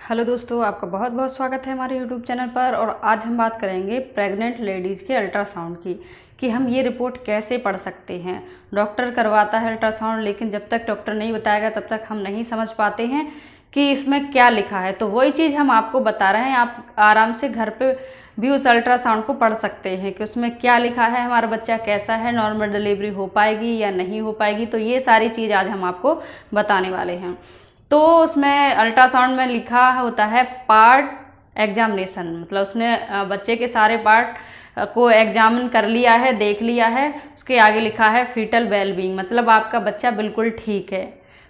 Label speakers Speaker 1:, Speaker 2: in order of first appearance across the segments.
Speaker 1: Hello दोस्तों, आपका बहुत बहुत स्वागत है हमारे यूट्यूब चैनल पर। और आज हम बात करेंगे प्रेग्नेंट लेडीज़ के अल्ट्रासाउंड की कि हम ये रिपोर्ट कैसे पढ़ सकते हैं। डॉक्टर करवाता है अल्ट्रासाउंड, लेकिन जब तक डॉक्टर नहीं बताएगा तब तक हम नहीं समझ पाते हैं कि इसमें क्या लिखा है। तो वही चीज़ हम आपको बता रहे हैं, आप आराम से घर पे भी उस अल्ट्रासाउंड को पढ़ सकते हैं कि उसमें क्या लिखा है, हमारा बच्चा कैसा है, नॉर्मल डिलीवरी हो पाएगी या नहीं हो पाएगी। तो ये सारी चीज़ आज हम आपको बताने वाले हैं। तो उसमें अल्ट्रासाउंड में लिखा होता है पार्ट एग्जामिनेशन, मतलब उसने बच्चे के सारे पार्ट को एग्जामिन कर लिया है, देख लिया है। उसके आगे लिखा है फीटल वेलबींग, मतलब आपका बच्चा बिल्कुल ठीक है,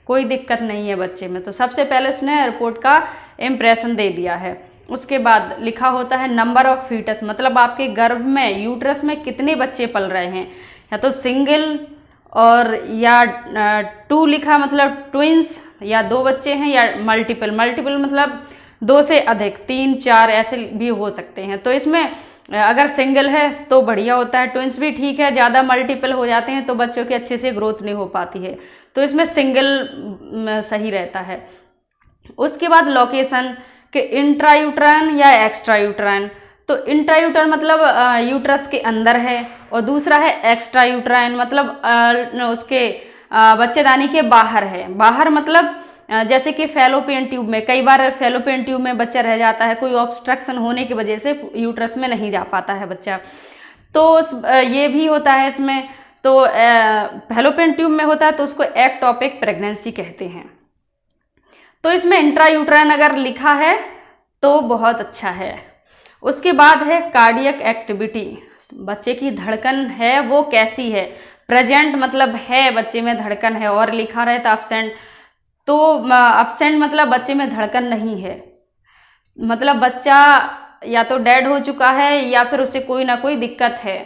Speaker 1: कोई दिक्कत नहीं है बच्चे में। तो सबसे पहले उसने रिपोर्ट का इम्प्रेशन दे दिया है। उसके बाद लिखा होता है नंबर ऑफ फीटस, मतलब आपके गर्भ में यूट्रस में कितने बच्चे पल रहे हैं, या तो सिंगल और या टू लिखा मतलब ट्विंस या दो बच्चे हैं, या मल्टीपल मतलब दो से अधिक, 3 4 ऐसे भी हो सकते हैं। तो इसमें अगर सिंगल है तो बढ़िया होता है, ट्विंस भी ठीक है। ज़्यादा मल्टीपल हो जाते हैं तो बच्चों की अच्छे से ग्रोथ नहीं हो पाती है, तो इसमें सिंगल सही रहता है। उसके बाद लोकेशन के इंट्रायूट्राइन या एक्स्ट्रा यूट्राइन। तो इंट्रायूट्राइन मतलब यूट्रस के अंदर है, और दूसरा है एक्स्ट्रा यूट्राइन मतलब उसके बच्चेदानी के बाहर है। बाहर मतलब जैसे कि फैलोपियन ट्यूब में, कई बार फैलोपियन ट्यूब में बच्चा रह जाता है, कोई ऑब्स्ट्रक्शन होने की वजह से यूट्रस में नहीं जा पाता है बच्चा, तो ये भी होता है इसमें। तो फैलोपियन ट्यूब में होता है तो उसको एक्टोपिक प्रेगनेंसी कहते हैं। तो इसमें इंट्रायूट्राइन अगर लिखा है तो बहुत अच्छा है। उसके बाद है कार्डियक एक्टिविटी, बच्चे की धड़कन है वो कैसी है। प्रेजेंट मतलब है बच्चे में धड़कन है, और लिखा रहे तो अब्सेंट। तो अब्सेंट मतलब बच्चे में धड़कन नहीं है, मतलब बच्चा या तो डेड हो चुका है या फिर उसे कोई ना कोई दिक्कत है,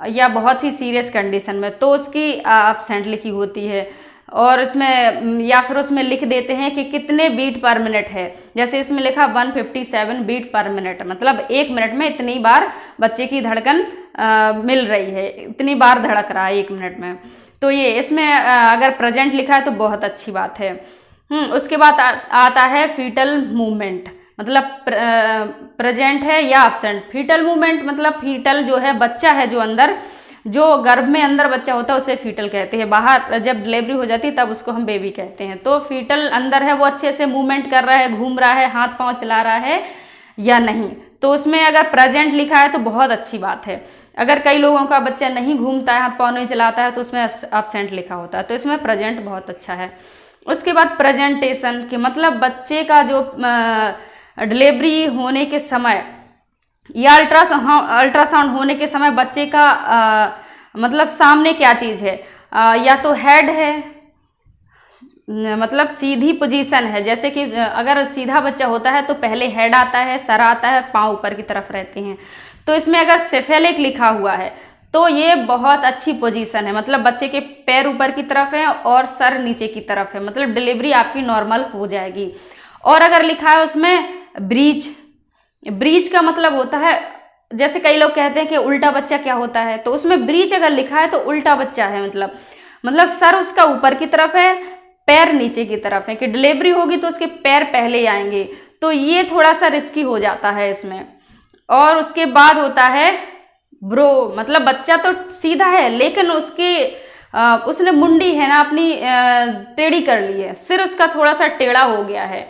Speaker 1: या बहुत ही सीरियस कंडीशन में, तो उसकी अब्सेंट लिखी होती है। और इसमें या फिर उसमें लिख देते हैं कि कितने बीट पर मिनट है। जैसे इसमें लिखा 157 बीट पर मिनट, मतलब 1 मिनट में इतनी बार बच्चे की धड़कन मिल रही है, इतनी बार धड़क रहा है 1 मिनट में। तो ये इसमें अगर प्रेजेंट लिखा है तो बहुत अच्छी बात है। उसके बाद आता है फीटल मूवमेंट, मतलब प्रेजेंट है या अब्सेंट। फीटल मूवमेंट मतलब फीटल जो है बच्चा है जो अंदर, जो गर्भ में अंदर बच्चा होता है उसे फीटल कहते हैं। बाहर जब डिलीवरी हो जाती है तब उसको हम बेबी कहते हैं। तो फीटल अंदर है, वो अच्छे से मूवमेंट कर रहा है, घूम रहा है, हाथ पांव चला रहा है या नहीं। तो उसमें अगर प्रेजेंट लिखा है तो बहुत अच्छी बात है। अगर कई लोगों का बच्चा नहीं घूमता है, हाथ पांव नहीं चलाता है, तो उसमें अब्सेंट लिखा होता है। तो इसमें प्रेजेंट बहुत अच्छा है। उसके बाद प्रेजेंटेशन के मतलब बच्चे का जो डिलीवरी होने के समय या अल्ट्रासाउंड होने के समय बच्चे का मतलब सामने क्या चीज़ है, या तो हेड है, मतलब सीधी पोजीशन है। जैसे कि अगर सीधा बच्चा होता है तो पहले हेड आता है, सर आता है, पांव ऊपर की तरफ रहते हैं। तो इसमें अगर सेफेलिक लिखा हुआ है तो ये बहुत अच्छी पोजीशन है, मतलब बच्चे के पैर ऊपर की तरफ है और सर नीचे की तरफ है, मतलब डिलीवरी आपकी नॉर्मल हो जाएगी। और अगर लिखा है उसमें ब्रीच, ब्रीच का मतलब होता है, जैसे कई लोग कहते हैं कि उल्टा बच्चा क्या होता है, तो उसमें ब्रीच अगर लिखा है तो उल्टा बच्चा है, मतलब सर उसका ऊपर की तरफ है, पैर नीचे की तरफ है, कि डिलीवरी होगी तो उसके पैर पहले आएंगे। तो ये थोड़ा सा रिस्की हो जाता है इसमें। और उसके बाद होता है ब्रो, मतलब बच्चा तो सीधा है लेकिन उसने मुंडी है ना अपनी टेढ़ी कर ली है, सिर उसका थोड़ा सा टेढ़ा हो गया है।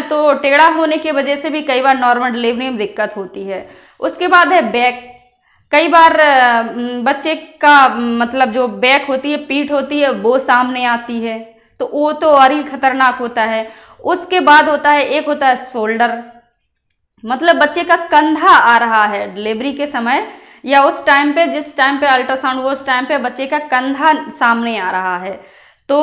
Speaker 1: तो टेढ़ा होने की वजह से भी कई बार नॉर्मल डिलीवरी में दिक्कत होती है। उसके बाद है बैक, कई बार बच्चे का मतलब जो बैक होती है, पीठ होती है, वो सामने आती है, तो वो तो और ही खतरनाक होता है। उसके बाद होता है एक होता है शोल्डर, मतलब बच्चे का कंधा आ रहा है डिलीवरी के समय, या उस टाइम पे जिस टाइम पे अल्ट्रासाउंड हुआ उस टाइम पे बच्चे का कंधा सामने आ रहा है। तो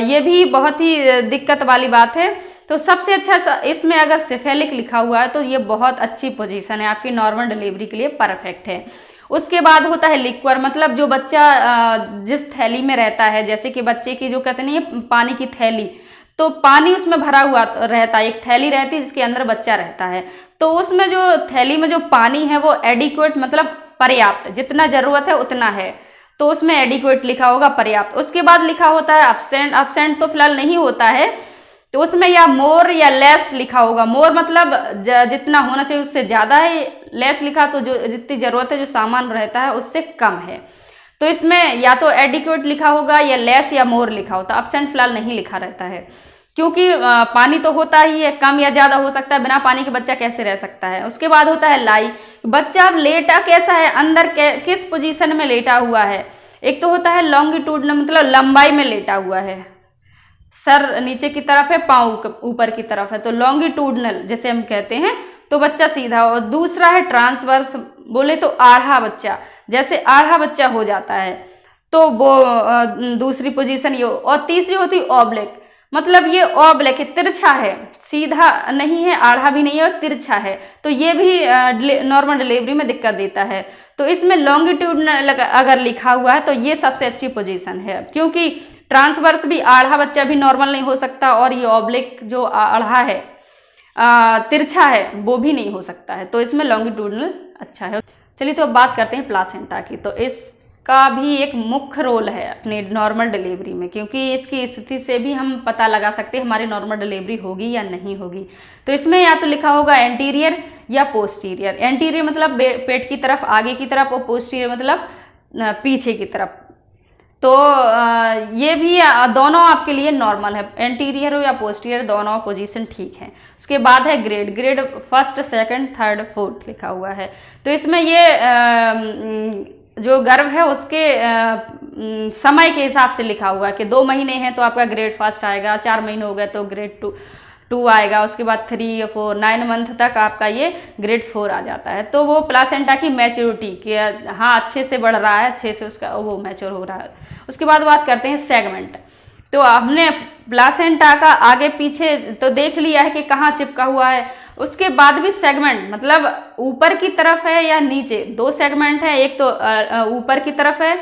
Speaker 1: ये भी बहुत ही दिक्कत वाली बात है। तो सबसे अच्छा इसमें अगर सेफेलिक लिखा हुआ है तो ये बहुत अच्छी पोजीशन है, आपकी नॉर्मल डिलीवरी के लिए परफेक्ट है। उसके बाद होता है लिक्वर, मतलब जो बच्चा जिस थैली में रहता है, जैसे कि बच्चे की जो कहते नहीं है पानी की थैली, तो पानी उसमें भरा हुआ रहता है, एक थैली रहती है जिसके अंदर बच्चा रहता है। तो उसमें जो थैली में जो पानी है वो एडिक्वेट मतलब पर्याप्त, जितना जरूरत है उतना है, तो उसमें एडिक्वेट लिखा होगा, पर्याप्त। उसके बाद लिखा होता है अब्सेंट, अब्सेंट तो फिलहाल नहीं होता है, तो उसमें या मोर या लेस लिखा होगा। मोर मतलब जितना होना चाहिए उससे ज़्यादा है, लेस लिखा तो जो जितनी ज़रूरत है, जो सामान रहता है उससे कम है। तो इसमें या तो एडिक्वेट लिखा होगा या लेस या मोर लिखा होता, एब्सेंट फिलहाल नहीं लिखा रहता है, क्योंकि पानी तो होता ही है, कम या ज़्यादा हो सकता है, बिना पानी के बच्चा कैसे रह सकता है। उसके बाद होता है लाई, बच्चा अब लेटा कैसा है, अंदर किस पोजीशन में लेटा हुआ है। एक तो होता है लॉन्गिट्यूडनल, मतलब लंबाई में लेटा हुआ है, सर नीचे की तरफ है, पाँव ऊपर की तरफ है, तो लॉन्गिट्यूडनल जैसे हम कहते हैं, तो बच्चा सीधा। और दूसरा है ट्रांसवर्स, बोले तो आधा बच्चा, जैसे आधा बच्चा हो जाता है, तो वो दूसरी पोजीशन ये। और तीसरी होती है ऑब्लिक, मतलब ये ऑब्लिक है, तिरछा है, सीधा नहीं है, आधा भी नहीं है और तिरछा है, तो ये भी नॉर्मल डिलीवरी में दिक्कत देता है। तो इसमें लॉन्गिट्यूडनल अगर लिखा हुआ है तो ये सबसे अच्छी पोजीशन है, क्योंकि ट्रांसवर्स भी आधा बच्चा भी नॉर्मल नहीं हो सकता, और ये ऑब्लिक जो आधा है, तिरछा है, वो भी नहीं हो सकता है, तो इसमें लॉन्गिट्यूडनल अच्छा है। चलिए तो अब बात करते हैं प्लासेंटा की। तो इसका भी एक मुख्य रोल है अपनी नॉर्मल डिलीवरी में, क्योंकि इसकी स्थिति से भी हम पता लगा सकते हैं हमारी नॉर्मल डिलीवरी होगी या नहीं होगी। तो इसमें या तो लिखा होगा एंटीरियर या पोस्टीरियर। एंटीरियर मतलब पेट की तरफ, आगे की तरफ, और पोस्टीरियर मतलब पीछे की तरफ। तो ये भी दोनों आपके लिए नॉर्मल है, एंटीरियर हो या पोस्टीरियर, दोनों पोजीशन ठीक है। उसके बाद है grade, grade first, second, third, fourth लिखा हुआ है। तो इसमें ये जो गर्भ है उसके समय के हिसाब से लिखा हुआ है कि 2 महीने हैं तो आपका ग्रेड फर्स्ट आएगा, 4 महीने हो गए तो ग्रेड टू आएगा, उसके बाद 3, 4, 9 मंथ तक आपका ये ग्रेड 4 आ जाता है। तो वो प्लासेंटा की मैच्योरिटी कि हाँ अच्छे से बढ़ रहा है, अच्छे से उसका वो मैच्योर हो रहा है। उसके बाद बात करते हैं सेगमेंट। तो हमने प्लासेंटा का आगे पीछे तो देख लिया है कि कहाँ चिपका हुआ है, उसके बाद भी सेगमेंट मतलब ऊपर की तरफ है या नीचे, 2 सेगमेंट है, एक तो ऊपर की तरफ है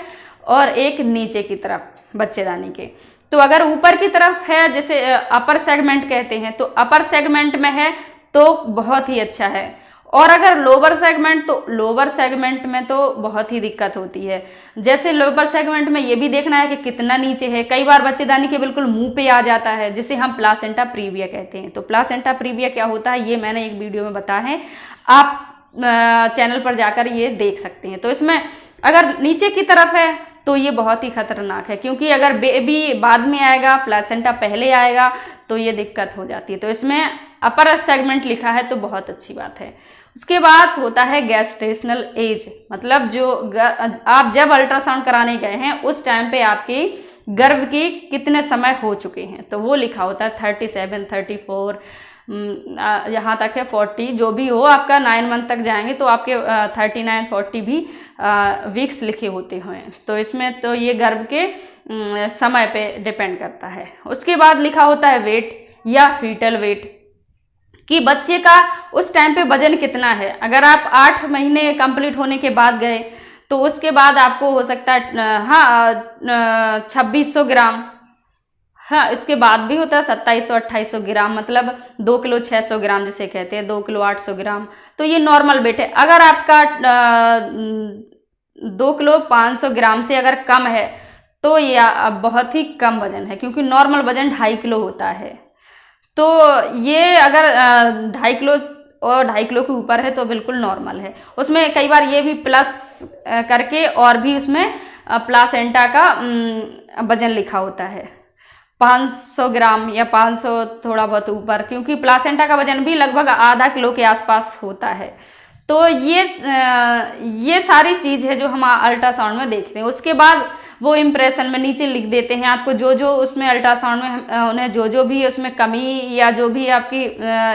Speaker 1: और एक नीचे की तरफ बच्चेदानी के। तो अगर ऊपर की तरफ है, जैसे अपर सेगमेंट कहते हैं, तो अपर सेगमेंट में है तो बहुत ही अच्छा है, और अगर लोअर सेगमेंट, तो लोअर सेगमेंट में तो बहुत ही दिक्कत होती है। जैसे लोअर सेगमेंट में ये भी देखना है कि कितना नीचे है, कई बार बच्चेदानी के बिल्कुल मुंह पे आ जाता है, जिसे हम प्लासेंटा प्रीविया कहते हैं। तो प्लासेंटा प्रीविया क्या होता है ये मैंने एक वीडियो में बताया है, आप चैनल पर जाकर ये देख सकते हैं। तो इसमें अगर नीचे की तरफ है तो ये बहुत ही खतरनाक है, क्योंकि अगर बेबी बाद में आएगा, प्लासेंटा पहले आएगा, तो ये दिक्कत हो जाती है। तो इसमें अपर सेगमेंट लिखा है तो बहुत अच्छी बात है। उसके बाद होता है गैस्टेशनल एज, मतलब जो आप जब अल्ट्रासाउंड कराने गए हैं उस टाइम पे आपकी गर्भ की कितने समय हो चुके हैं, तो वो लिखा होता है 37, 34, यहाँ तक है 40, जो भी हो आपका 9 मंथ तक जाएंगे तो आपके 39, 40 भी वीक्स लिखे होते हैं। तो इसमें तो ये गर्भ के समय पे डिपेंड करता है। उसके बाद लिखा होता है वेट या फीटल वेट, कि बच्चे का उस टाइम पे वजन कितना है। अगर आप 8 महीने कंप्लीट होने के बाद गए तो उसके बाद आपको हो सकता है 2600 ग्राम, हाँ इसके बाद भी होता है 2700-2800 ग्राम, मतलब 2 किलो 600 ग्राम जिसे कहते हैं, 2 किलो 800 ग्राम, तो ये नॉर्मल वेट है। अगर आपका 2 किलो 500 ग्राम से अगर कम है तो ये बहुत ही कम वजन है, क्योंकि नॉर्मल वजन 2.5 किलो होता है। तो ये अगर 2.5 किलो और 2.5 किलो के ऊपर है तो बिल्कुल नॉर्मल है। उसमें कई बार ये भी प्लस करके और भी उसमें प्लासेंटा का वजन लिखा होता है 500 ग्राम या 500 थोड़ा बहुत ऊपर, क्योंकि प्लासेंटा का वजन भी लगभग आधा किलो के आसपास होता है। तो ये सारी चीज़ है जो हम अल्ट्रासाउंड में देखते हैं। उसके बाद वो इम्प्रेशन में नीचे लिख देते हैं आपको जो जो उसमें अल्ट्रासाउंड में उन्हें जो भी उसमें कमी या जो भी आपकी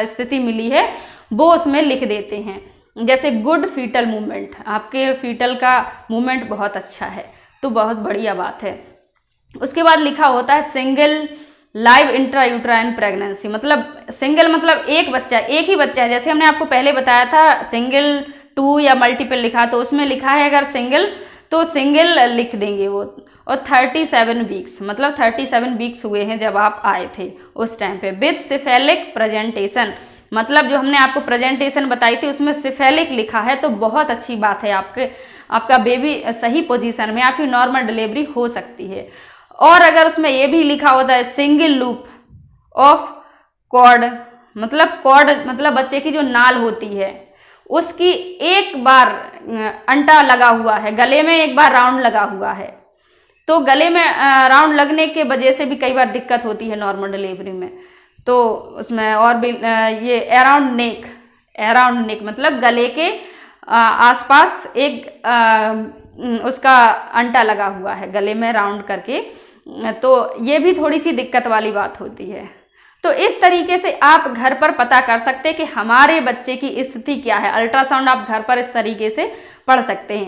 Speaker 1: स्थिति मिली है वो उसमें लिख देते हैं। जैसे गुड फीटल मूवमेंट, आपके फीटल का मूवमेंट बहुत अच्छा है, तो बहुत बढ़िया बात है। उसके बाद लिखा होता है सिंगल लाइव इंट्रायूट्राइन प्रेगनेंसी, मतलब सिंगल मतलब एक बच्चा, एक ही बच्चा है। जैसे हमने आपको पहले बताया था सिंगल 2 या मल्टीपल लिखा, तो उसमें लिखा है अगर सिंगल तो सिंगल लिख देंगे वो। और 37 वीक्स, मतलब 37 वीक्स हुए हैं जब आप आए थे उस टाइम पे, विद सिफेलिक प्रेजेंटेशन, मतलब जो हमने आपको प्रेजेंटेशन बताई थी उसमें सिफेलिक लिखा है, तो बहुत अच्छी बात है, आपका बेबी सही पोजीशन में, आपकी नॉर्मल डिलीवरी हो सकती है। और अगर उसमें ये भी लिखा होता है सिंगल लूप ऑफ कॉर्ड मतलब बच्चे की जो नाल होती है उसकी एक बार अंटा लगा हुआ है, गले में एक बार राउंड लगा हुआ है। तो गले में राउंड लगने के वजह से भी कई बार दिक्कत होती है नॉर्मल डिलीवरी में। तो उसमें और भी ये अराउंड नेक मतलब गले के आसपास एक उसका अंटा लगा हुआ है गले में राउंड करके, तो ये भी थोड़ी सी दिक्कत वाली बात होती है। तो इस तरीके से आप घर पर पता कर सकते हैं कि हमारे बच्चे की स्थिति क्या है। अल्ट्रासाउंड आप घर पर इस तरीके से पढ़ सकते हैं।